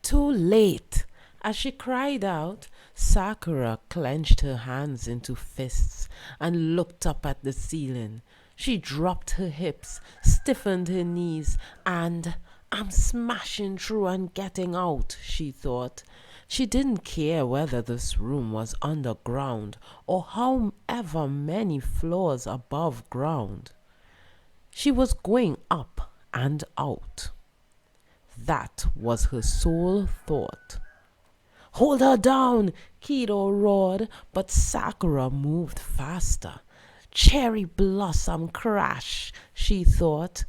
Too late! As she cried out, Sakura clenched her hands into fists and looked up at the ceiling. She dropped her hips, stiffened her knees, and I'm smashing through and getting out, she thought. She didn't care whether this room was underground or however many floors above ground. She was going up and out. That was her sole thought. Hold her down, Kido roared, but Sakura moved faster. Cherry blossom crash, she thought.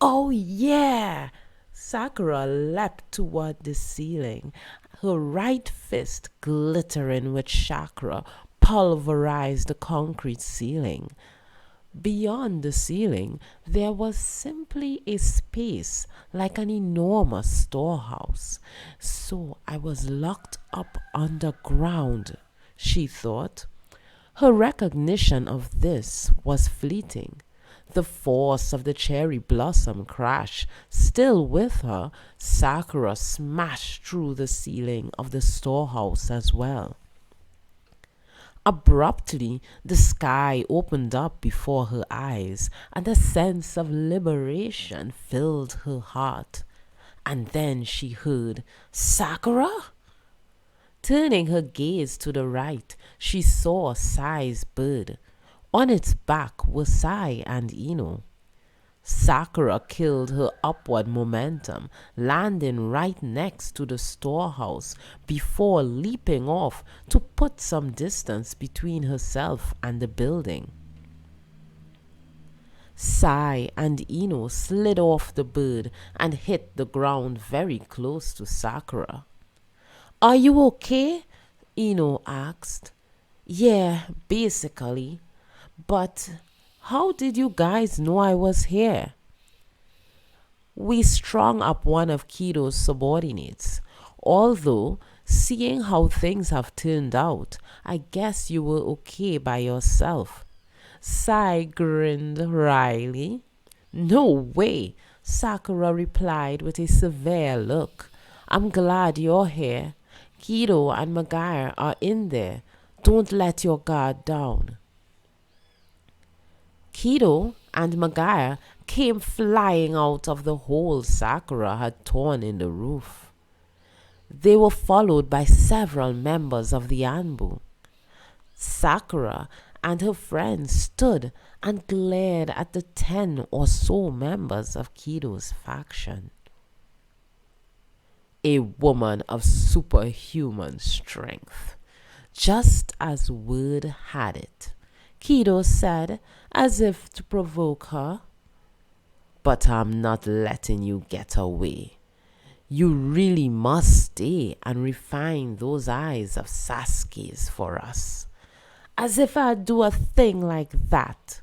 Oh yeah! Sakura leapt toward the ceiling, her right fist glittering with chakra pulverized the concrete ceiling. Beyond the ceiling, there was simply a space like an enormous storehouse. So I was locked up underground, she thought. Her recognition of this was fleeting. The force of the cherry blossom crash still with her, Sakura smashed through the ceiling of the storehouse as well. Abruptly, the sky opened up before her eyes, and a sense of liberation filled her heart. And then she heard, Sakura? Turning her gaze to the right, she saw Sai's bird. On its back were Sai and Ino. Sakura killed her upward momentum, landing right next to the storehouse before leaping off to put some distance between herself and the building. Sai and Ino slid off the bird and hit the ground very close to Sakura. Are you okay? Ino asked. Yeah, basically. But how did you guys know I was here? We strung up one of Kido's subordinates. Although, seeing how things have turned out, I guess you were okay by yourself. Sai grinned wryly. No way, Sakura replied with a severe look. I'm glad you're here. Kido and Magire are in there. Don't let your guard down. Kido and Magire came flying out of the hole Sakura had torn in the roof. They were followed by several members of the Anbu. Sakura and her friends stood and glared at the 10 or so members of Kido's faction. A woman of superhuman strength, just as word had it, Kido said, as if to provoke her. But I'm not letting you get away. You really must stay and refine those eyes of Sasuke's for us. As if I'd do a thing like that.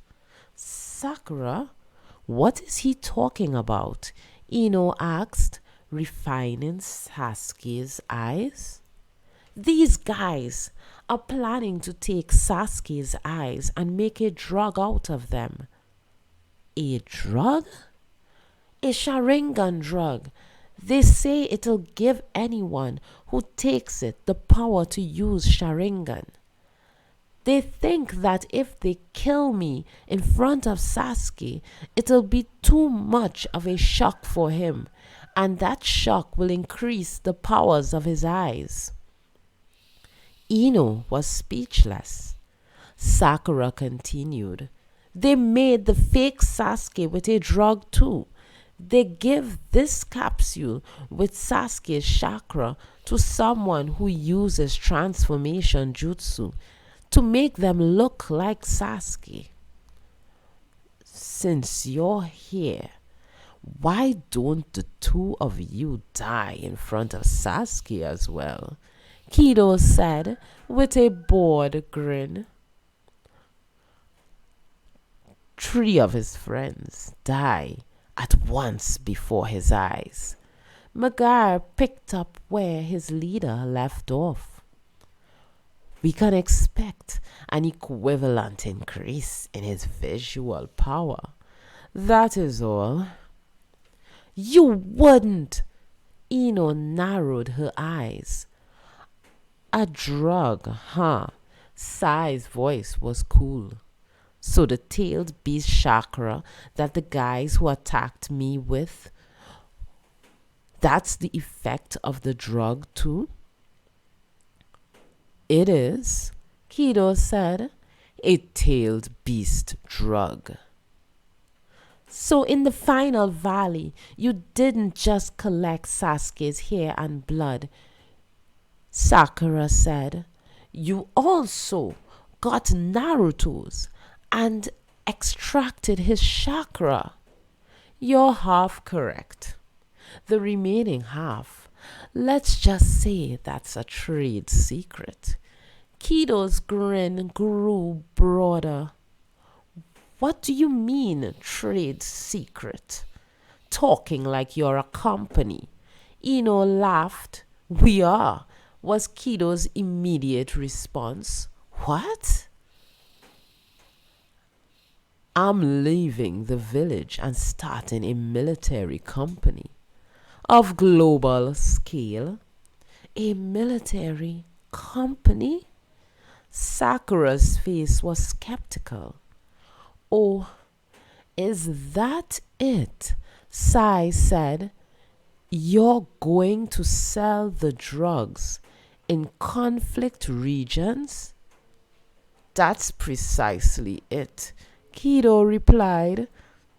Sakura, what is he talking about? Ino asked, refining Sasuke's eyes. These guys are planning to take Sasuke's eyes and make a drug out of them. A drug? A Sharingan drug. They say it'll give anyone who takes it the power to use Sharingan. They think that if they kill me in front of Sasuke, it'll be too much of a shock for him, and that shock will increase the powers of his eyes. Ino was speechless. Sakura continued. They made the fake Sasuke with a drug too. They give this capsule with Sasuke's chakra to someone who uses transformation jutsu to make them look like Sasuke. Since you're here, why don't the two of you die in front of Sasuke as well? Kido said with a bored grin. 3 of his friends die at once before his eyes. Magire picked up where his leader left off. We can expect an equivalent increase in his visual power. That is all. You wouldn't! Ino narrowed her eyes. A drug, huh? Sai's voice was cool. So the tailed beast chakra that the guys who attacked me with, that's the effect of the drug too? It is, Kido said. A tailed beast drug. So in the final valley, you didn't just collect Sasuke's hair and blood, Sakura said. You also got Naruto's and extracted his chakra. You're half correct. The remaining half, let's just say that's a trade secret. Kido's grin grew broader. What do you mean, trade secret? Talking like you're a company. Ino laughed. We are, was Kido's immediate response. What? I'm leaving the village and starting a military company of global scale. A military company? Sakura's face was skeptical. Oh, is that it? Sai said. You're going to sell the drugs in conflict regions? That's precisely it, Kido replied.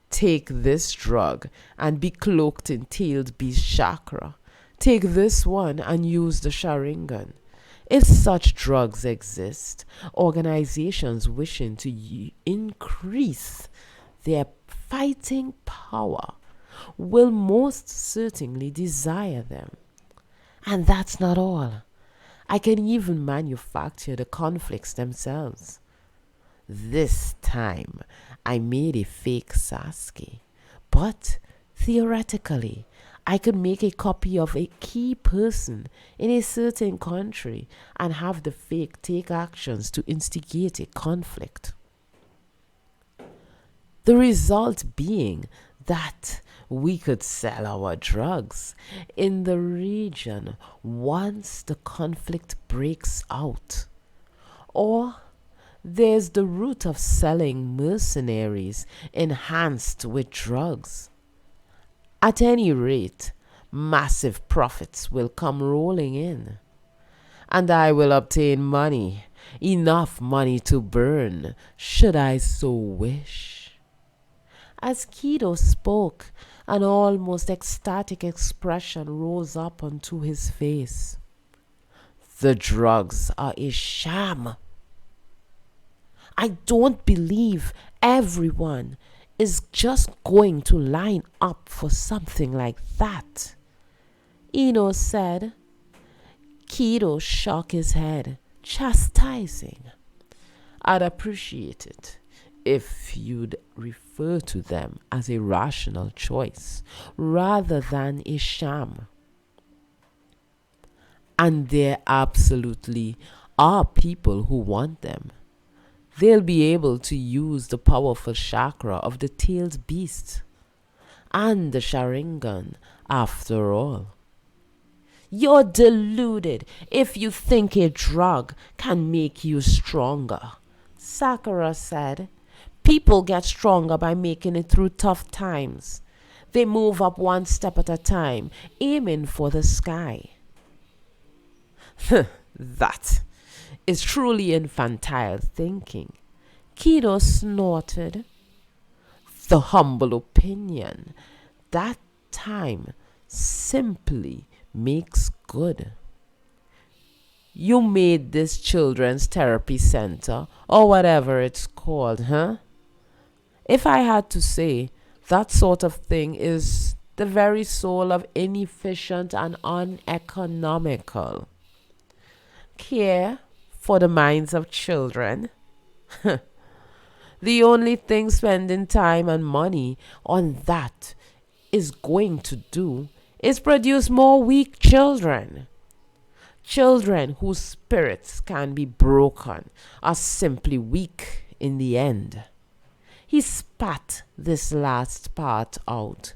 Take this drug and be cloaked in tailed beast chakra. Take this one and use the Sharingan. If such drugs exist, organizations wishing to increase their fighting power will most certainly desire them. And that's not all. I can even manufacture the conflicts themselves. This time, I made a fake Sasuke, but theoretically, I could make a copy of a key person in a certain country and have the fake take actions to instigate a conflict. The result being that we could sell our drugs in the region once the conflict breaks out. Or there's the route of selling mercenaries enhanced with drugs. At any rate, massive profits will come rolling in. And I will obtain money, enough money to burn, should I so wish. As Kido spoke, an almost ecstatic expression rose up onto his face. The drugs are a sham. I don't believe everyone is just going to line up for something like that, Ino said. Kido shook his head, chastising. I'd appreciate it if you'd refer to them as a rational choice rather than a sham. And there absolutely are people who want them. They'll be able to use the powerful chakra of the tailed beast and the Sharingan after all. You're deluded if you think a drug can make you stronger, Sakura said. People get stronger by making it through tough times. They move up one step at a time, aiming for the sky. That is truly infantile thinking, Kido snorted. The humble opinion that time simply makes good. You made this children's therapy center, or whatever it's called, huh? If I had to say, that sort of thing is the very soul of inefficient and uneconomical care for the minds of children. The only thing spending time and money on that is going to do is produce more weak children. Children whose spirits can be broken are simply weak in the end. He spat this last part out.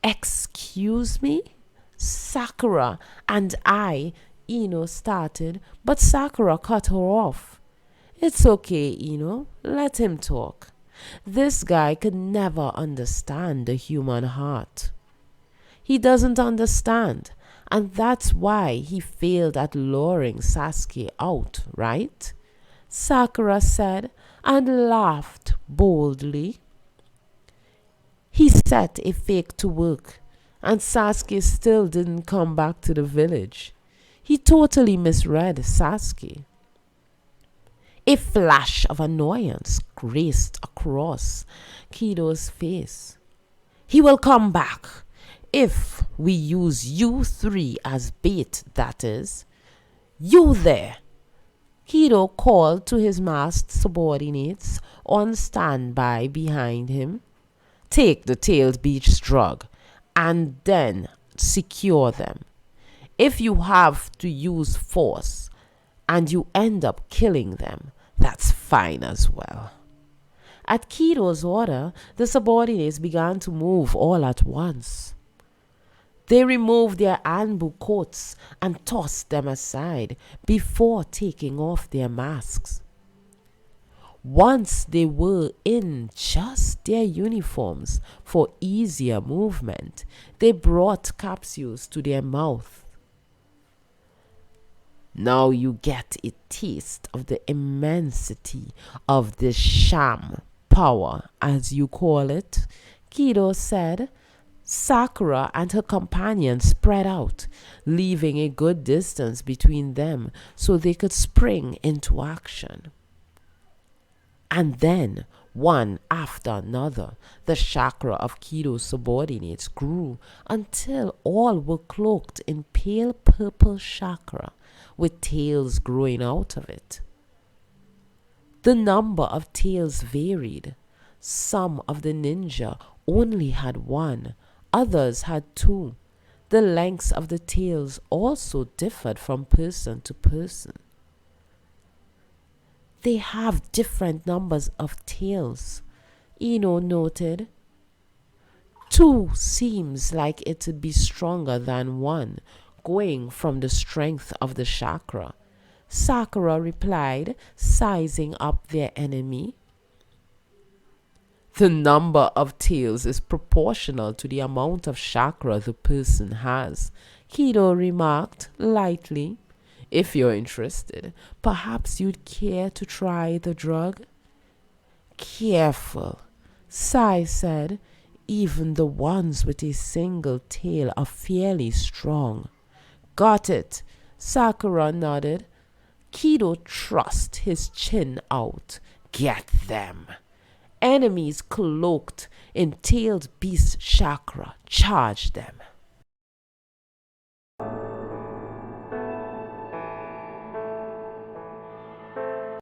Excuse me? Sakura and Ino started, but Sakura cut her off. It's okay, Ino. Let him talk. This guy could never understand the human heart. He doesn't understand, and that's why he failed at luring Sasuke out, right? Sakura said and laughed boldly. He set a fake to work, and Sasuke still didn't come back to the village. He totally misread Sasuke. A flash of annoyance raced across Kido's face. He will come back. If we use you three as bait, that is. You there! Kido called to his masked subordinates on standby behind him. Take the tailed beach drug and then secure them. If you have to use force and you end up killing them, that's fine as well. At Kido's order, the subordinates began to move all at once. They removed their Anbu coats and tossed them aside before taking off their masks. Once they were in just their uniforms for easier movement, they brought capsules to their mouth. Now you get a taste of the immensity of this sham power, as you call it, Kido said. Sakura and her companion spread out, leaving a good distance between them so they could spring into action. And then, one after another, the chakra of Kido's subordinates grew until all were cloaked in pale purple chakra, with tails growing out of it. The number of tails varied. Some of the ninja only had one, others had two. The lengths of the tails also differed from person to person. They have different numbers of tails, Ino noted. Two seems like it'd be stronger than one, going from the strength of the chakra. Sakura replied, sizing up their enemy. The number of tails is proportional to the amount of chakra the person has, Kido remarked lightly. If you're interested, perhaps you'd care to try the drug? Careful, Sai said. Even the ones with a single tail are fairly strong. Got it, Sakura nodded. Kido thrust his chin out. Get them. Enemies cloaked in tailed beast chakra charged them.